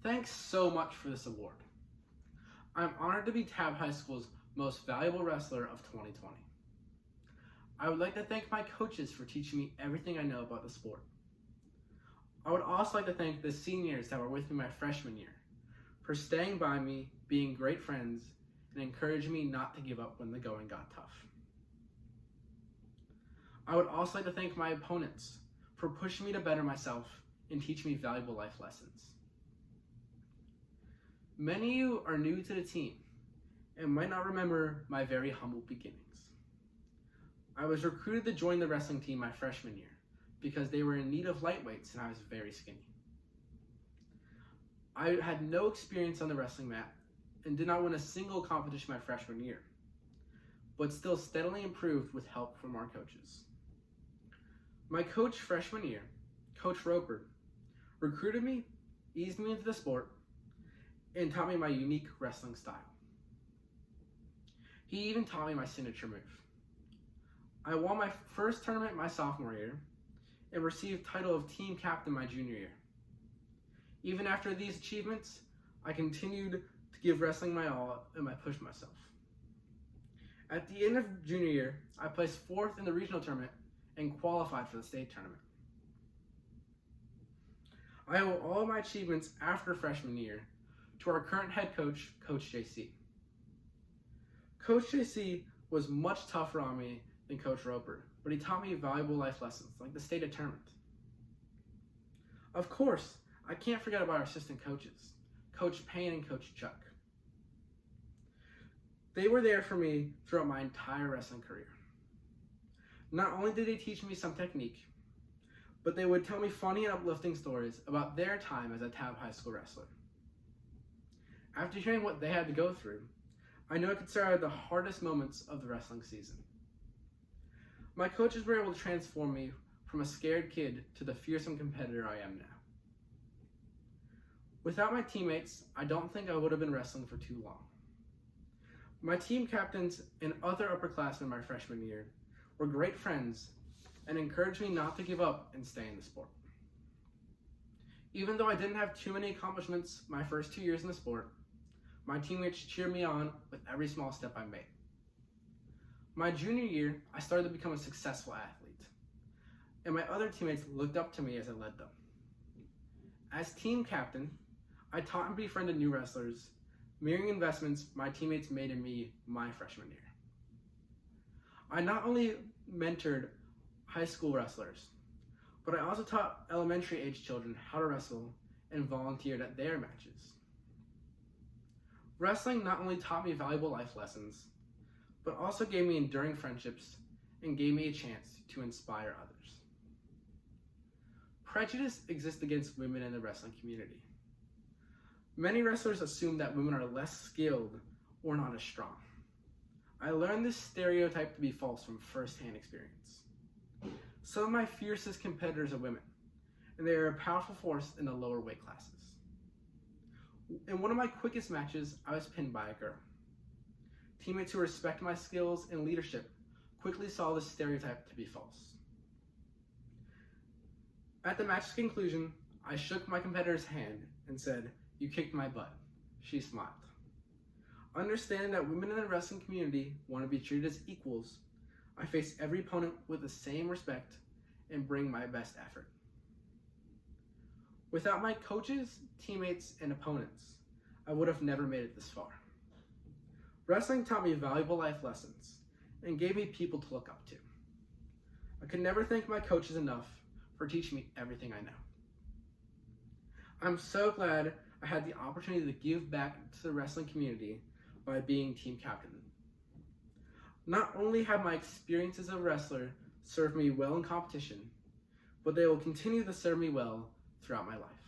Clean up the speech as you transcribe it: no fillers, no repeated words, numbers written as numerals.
Thanks so much for this award. I'm honored to be Tabb High School's Most Valuable Wrestler of 2020. I would like to thank my coaches for teaching me everything I know about the sport. I would also like to thank the seniors that were with me my freshman year for staying by me, being great friends, and encouraging me not to give up when the going got tough. I would also like to thank my opponents for pushing me to better myself and teach me valuable life lessons. Many of you are new to the team and might not remember my very humble beginnings. I was recruited to join the wrestling team my freshman year because they were in need of lightweights and I was very skinny. I had no experience on the wrestling mat and did not win a single competition my freshman year, but still steadily improved with help from our coaches. My coach freshman year, Coach Roper, recruited me, eased me into the sport, and taught me my unique wrestling style. He even taught me my signature move. I won my first tournament my sophomore year and received title of team captain my junior year. Even after these achievements, I continued to give wrestling my all and I pushed myself. At the end of junior year, I placed 4th in the regional tournament and qualified for the state tournament. I owe all of my achievements after freshman year to our current head coach, Coach JC. Coach JC was much tougher on me than Coach Roper, but he taught me valuable life lessons like the state tournament. Of course, I can't forget about our assistant coaches, Coach Payne and Coach Chuck. They were there for me throughout my entire wrestling career. Not only did they teach me some technique, but they would tell me funny and uplifting stories about their time as a Tabb High School wrestler. After hearing what they had to go through, I knew I could start the hardest moments of the wrestling season. My coaches were able to transform me from a scared kid to the fearsome competitor I am now. Without my teammates, I don't think I would have been wrestling for too long. My team captains and other upperclassmen my freshman year were great friends and encouraged me not to give up and stay in the sport. Even though I didn't have too many accomplishments my first 2 years in the sport, my teammates cheered me on with every small step I made. My junior year, I started to become a successful athlete, and my other teammates looked up to me as I led them. As team captain, I taught and befriended new wrestlers, mirroring investments my teammates made in me my freshman year. I not only mentored high school wrestlers, but I also taught elementary age children how to wrestle and volunteered at their matches. Wrestling not only taught me valuable life lessons, but also gave me enduring friendships and gave me a chance to inspire others. Prejudice exists against women in the wrestling community. Many wrestlers assume that women are less skilled or not as strong. I learned this stereotype to be false from firsthand experience. Some of my fiercest competitors are women, and they are a powerful force in the lower weight classes. In one of my quickest matches, I was pinned by a girl. Teammates who respect my skills and leadership quickly saw this stereotype to be false. At the match's conclusion, I shook my competitor's hand and said, "You kicked my butt." She smiled. Understanding that women in the wrestling community want to be treated as equals, I face every opponent with the same respect and bring my best effort. Without my coaches, teammates, and opponents, I would have never made it this far. Wrestling taught me valuable life lessons and gave me people to look up to. I could never thank my coaches enough for teaching me everything I know. I'm so glad I had the opportunity to give back to the wrestling community by being team captain. Not only have my experiences as a wrestler served me well in competition, but they will continue to serve me well throughout my life.